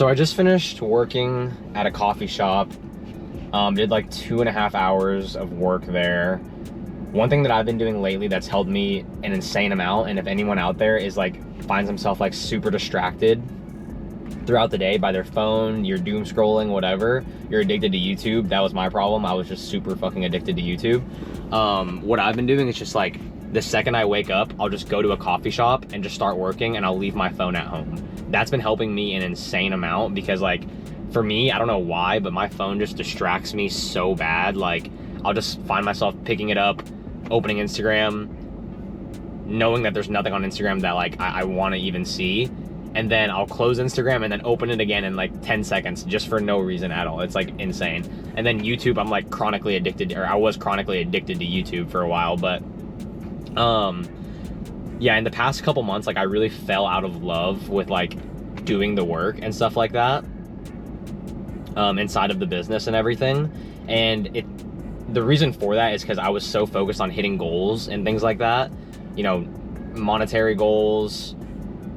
So I just finished working at a coffee shop. Did like 2.5 hours of work there. One thing that I've been doing lately that's helped me an insane amount, and if anyone out there is like finds himself like super distracted throughout the day by their phone, you're doom scrolling, whatever, you're addicted to YouTube. That was my problem. I was just super fucking addicted to YouTube. What I've been doing is just like, the second I wake up, I'll just go to a coffee shop and just start working, and I'll leave my phone at home. That's been helping me an insane amount, because like, for me, I don't know why, but my phone just distracts me so bad. Like, I'll just find myself picking it up, opening Instagram, knowing that there's nothing on Instagram that like I want to even see, and then I'll close Instagram and then open it again in like 10 seconds just for no reason at all. It's like insane. And then YouTube, I'm like chronically addicted, or I was chronically addicted to YouTube for a while, but yeah, in the past couple months, like I really fell out of love with like doing the work and stuff like that, inside of the business and everything. And the reason for that is because I was so focused on hitting goals and things like that, you know, monetary goals,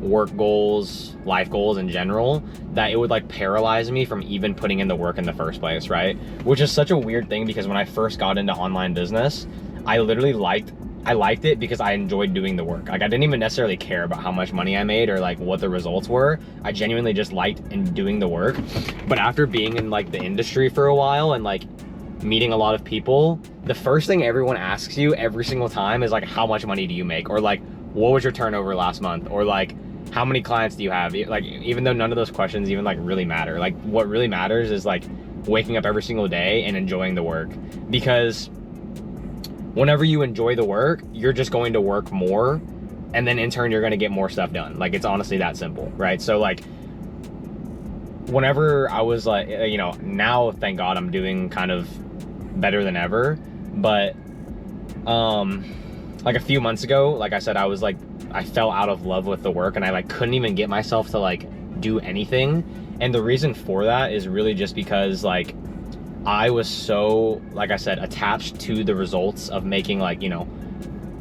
work goals, life goals in general, that it would like paralyze me from even putting in the work in the first place, right? Which is such a weird thing, because when I first got into online business, I literally liked it because I enjoyed doing the work. Like, I didn't even necessarily care about how much money I made or like what the results were. I genuinely just liked in doing the work. But after being in like the industry for a while and like meeting a lot of people, the first thing everyone asks you every single time is like, how much money do you make? Or like, what was your turnover last month? Or like, how many clients do you have? Like, even though none of those questions even like really matter, like what really matters is like waking up every single day and enjoying the work. Because whenever you enjoy the work, you're just going to work more, and then in turn you're going to get more stuff done. Like, it's honestly that simple, right? So like, whenever I was like, you know, now thank God I'm doing kind of better than ever, but like a few months ago, like I said, I fell out of love with the work, and I like couldn't even get myself to like do anything. And the reason for that is really just because like I was so, like I said, attached to the results of making like, you know,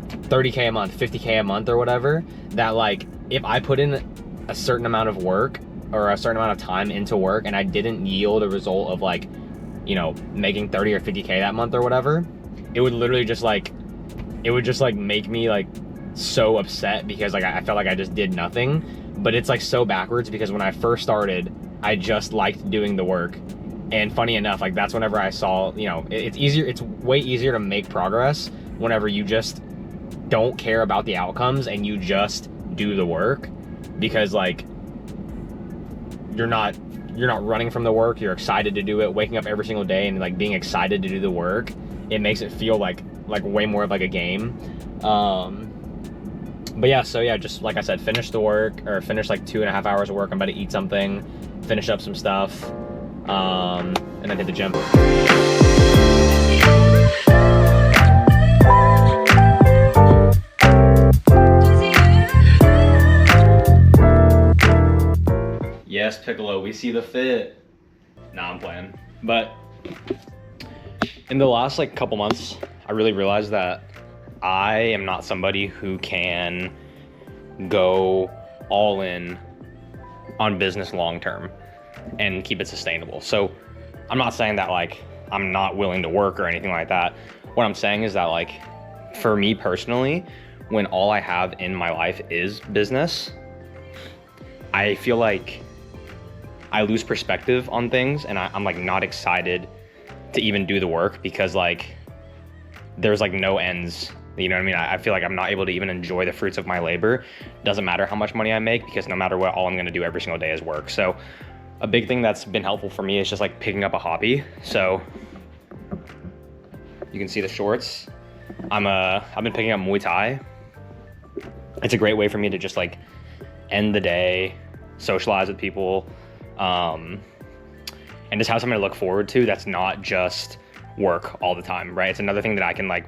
30K a month, 50K a month or whatever, that like if I put in a certain amount of work or a certain amount of time into work and I didn't yield a result of like, you know, making 30 or 50K that month or whatever, it would literally just like, it would just like make me like so upset, because like I felt like I just did nothing. But it's like so backwards, because when I first started, I just liked doing the work. And funny enough, like that's whenever I saw, you know, it's way easier to make progress whenever you just don't care about the outcomes and you just do the work, because like you're not running from the work, you're excited to do it, waking up every single day and like being excited to do the work. It makes it feel like way more of like a game. But yeah, so yeah, just like I said, finish the work, or finish like 2.5 hours of work. I'm about to eat something, finish up some stuff, and then hit the gym. Yes, Piccolo, we see the fit. Nah, I'm playing. But in the last like couple months, I really realized that I am not somebody who can go all in on business long term and keep it sustainable. So I'm not saying that like I'm not willing to work or anything like that. What I'm saying is that like for me personally, when all I have in my life is business, I feel like I lose perspective on things, and I'm like not excited to even do the work, because like there's like no ends. You know what I mean? I feel like I'm not able to even enjoy the fruits of my labor. Doesn't matter how much money I make, because no matter what, all I'm gonna do every single day is work. So a big thing that's been helpful for me is just like picking up a hobby. So you can see the shorts. I've been picking up Muay Thai. It's a great way for me to just like end the day, socialize with people, and just have something to look forward to that's not just work all the time, right? It's another thing that I can like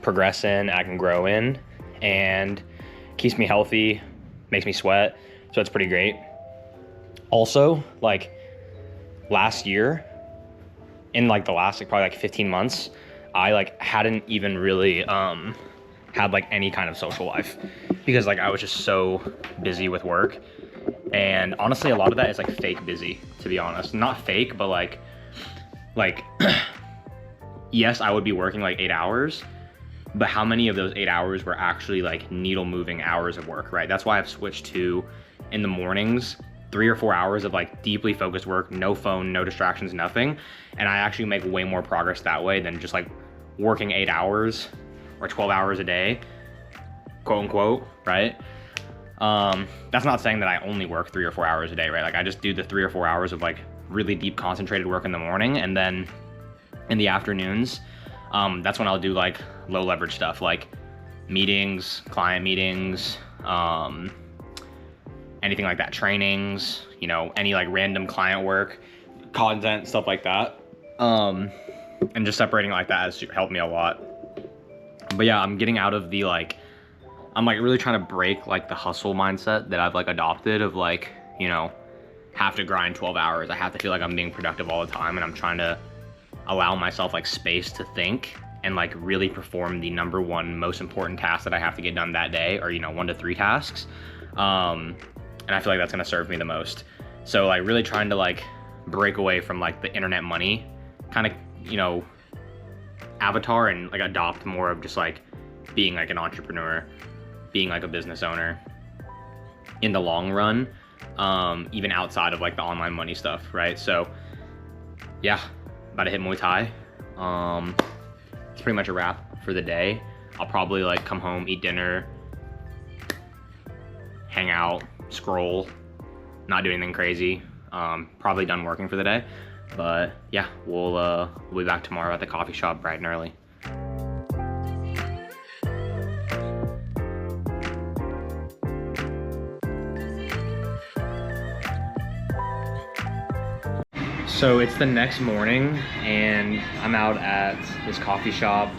progress in, I can grow in, and keeps me healthy, makes me sweat, so it's pretty great. Also, like last year, in like the last like probably like 15 months, I like hadn't even really had like any kind of social life, because like I was just so busy with work. And honestly, a lot of that is like fake busy, to be honest. Not fake, but like yes, I would be working like 8 hours, but how many of those 8 hours were actually like needle moving hours of work, right? That's why I've switched to, in the mornings, 3 or 4 hours of like deeply focused work, no phone, no distractions, nothing. And I actually make way more progress that way than just like working 8 hours or 12 hours a day, quote unquote, right? That's not saying that I only work 3 or 4 hours a day, right? Like I just do the 3 or 4 hours of like really deep concentrated work in the morning, and then in the afternoons, that's when I'll do like low leverage stuff like meetings, client meetings, anything like that, trainings, you know, any like random client work, content, stuff like that. And just separating like that has helped me a lot. But yeah, I'm getting out of the like, I'm like really trying to break like the hustle mindset that I've like adopted of like, you know, have to grind 12 hours. I have to feel like I'm being productive all the time, and I'm trying to allow myself like space to think and like really perform the number one most important task that I have to get done that day, or, you know, 1 to 3 tasks. And I feel like that's gonna serve me the most. So like really trying to like break away from like the internet money kind of, you know, avatar, and like adopt more of just like being like an entrepreneur, being like a business owner in the long run, even outside of like the online money stuff, right? So yeah, about to hit Muay Thai. It's pretty much a wrap for the day. I'll probably like come home, eat dinner, hang out, scroll, not do anything crazy. Probably done working for the day. But yeah, we'll be back tomorrow at the coffee shop bright and early. So it's the next morning and I'm out at this coffee shop.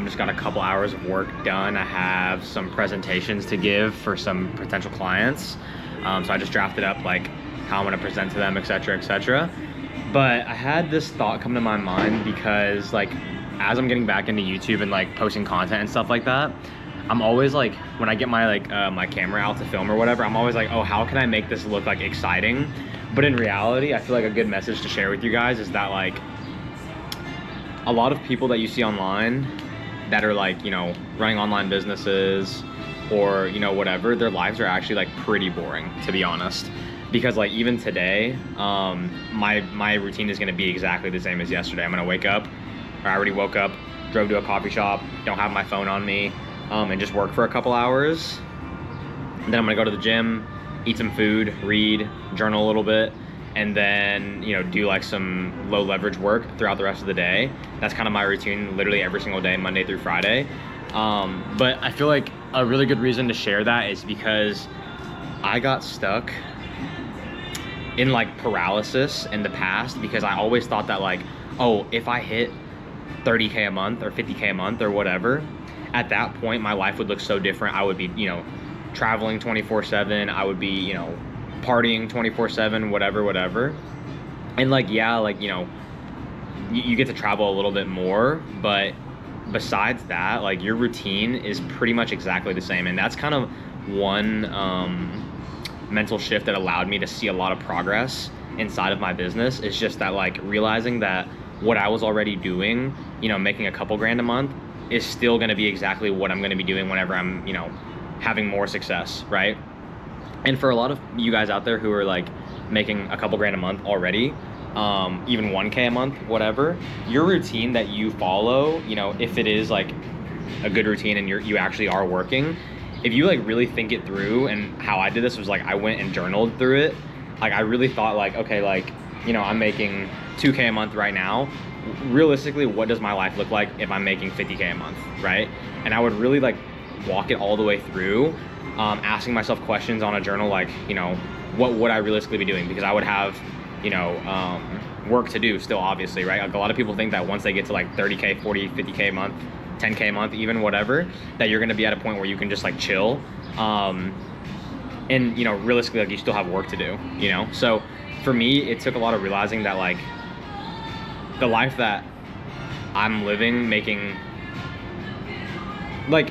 Just got a couple hours of work done. I have some presentations to give for some potential clients. So I just drafted up like how I'm gonna present to them, etc., etc. But I had this thought come to my mind because like as I'm getting back into YouTube and like posting content and stuff like that, I'm always like, when I get my like my camera out to film or whatever, I'm always like, oh, how can I make this look like exciting? But in reality, I feel like a good message to share with you guys is that like a lot of people that you see online that are like, you know, running online businesses or, you know, whatever, their lives are actually like pretty boring, to be honest. Because like even today, my routine is gonna be exactly the same as yesterday. I'm gonna wake up, or I already woke up, drove to a coffee shop, don't have my phone on me, and just work for a couple hours. And then I'm gonna go to the gym, eat some food, read, journal a little bit, and then, you know, do like some low leverage work throughout the rest of the day. That's kind of my routine literally every single day, Monday through Friday. But I feel like a really good reason to share that is because I got stuck in like paralysis in the past, because I always thought that like, oh, if I hit 30K a month or 50K a month or whatever, at that point my life would look so different. I would be, you know, traveling 24/7. I would be, you know, partying 24/7, whatever. And like, yeah, like, you know, you get to travel a little bit more, but besides that, like your routine is pretty much exactly the same. And that's kind of one mental shift that allowed me to see a lot of progress inside of my business, is just that like realizing that what I was already doing, you know, making a couple grand a month, is still going to be exactly what I'm going to be doing whenever I'm, you know, having more success, right? And for a lot of you guys out there who are like making a couple grand a month already, even 1K a month, whatever, your routine that you follow, you know, if it is like a good routine and you actually are working, if you like really think it through, and how I did this was like I went and journaled through it. Like I really thought like, okay, like, you know, I'm making 2K a month right now. Realistically, what does my life look like if I'm making 50K a month, right? And I would really like walk it all the way through, asking myself questions on a journal, like, you know, what would I realistically be doing? Because I would have, you know, work to do still, obviously, right? Like a lot of people think that once they get to like 30K, 40, 50K a month, 10K a month, even whatever, that you're gonna be at a point where you can just like chill. And, you know, realistically, like you still have work to do, you know? So for me, it took a lot of realizing that like the life that I'm living, making, like,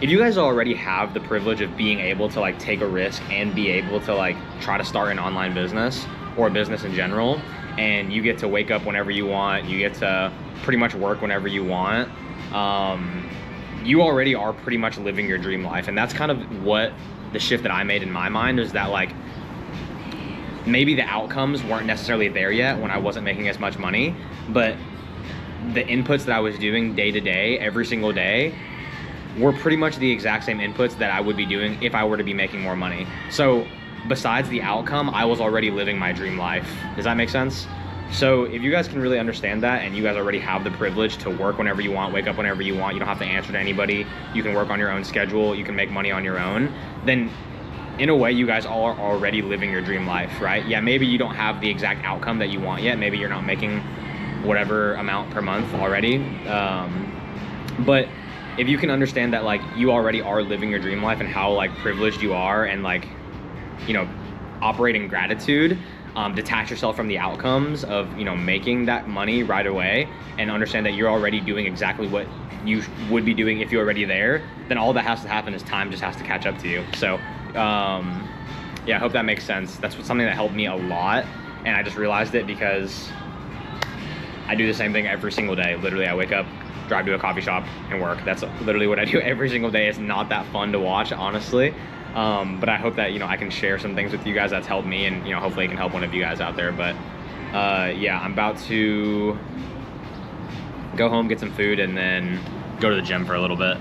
if you guys already have the privilege of being able to like take a risk and be able to like try to start an online business or a business in general, and you get to wake up whenever you want, you get to pretty much work whenever you want, you already are pretty much living your dream life. And that's kind of what the shift that I made in my mind, is that like maybe the outcomes weren't necessarily there yet when I wasn't making as much money, but the inputs that I was doing day to day, every single day, were pretty much the exact same inputs that I would be doing if I were to be making more money. So besides the outcome, I was already living my dream life. Does that make sense? So if you guys can really understand that, and you guys already have the privilege to work whenever you want, wake up whenever you want, you don't have to answer to anybody, you can work on your own schedule, you can make money on your own, then in a way you guys all are already living your dream life, right? Yeah, maybe you don't have the exact outcome that you want yet. Maybe you're not making whatever amount per month already. But if you can understand that like you already are living your dream life, and how like privileged you are, and like, you know, operate in gratitude, detach yourself from the outcomes of, you know, making that money right away, and understand that you're already doing exactly what you would be doing if you're already there, then all that has to happen is time just has to catch up to you. So yeah, I hope that makes sense. That's something that helped me a lot, and I just realized it because I do the same thing every single day. Literally, I wake up, drive to a coffee shop, and work. That's literally what I do every single day. It's not that fun to watch, honestly. But I hope that, you know, I can share some things with you guys that's helped me, and, you know, hopefully it can help one of you guys out there. But yeah, I'm about to go home, get some food, and then go to the gym for a little bit.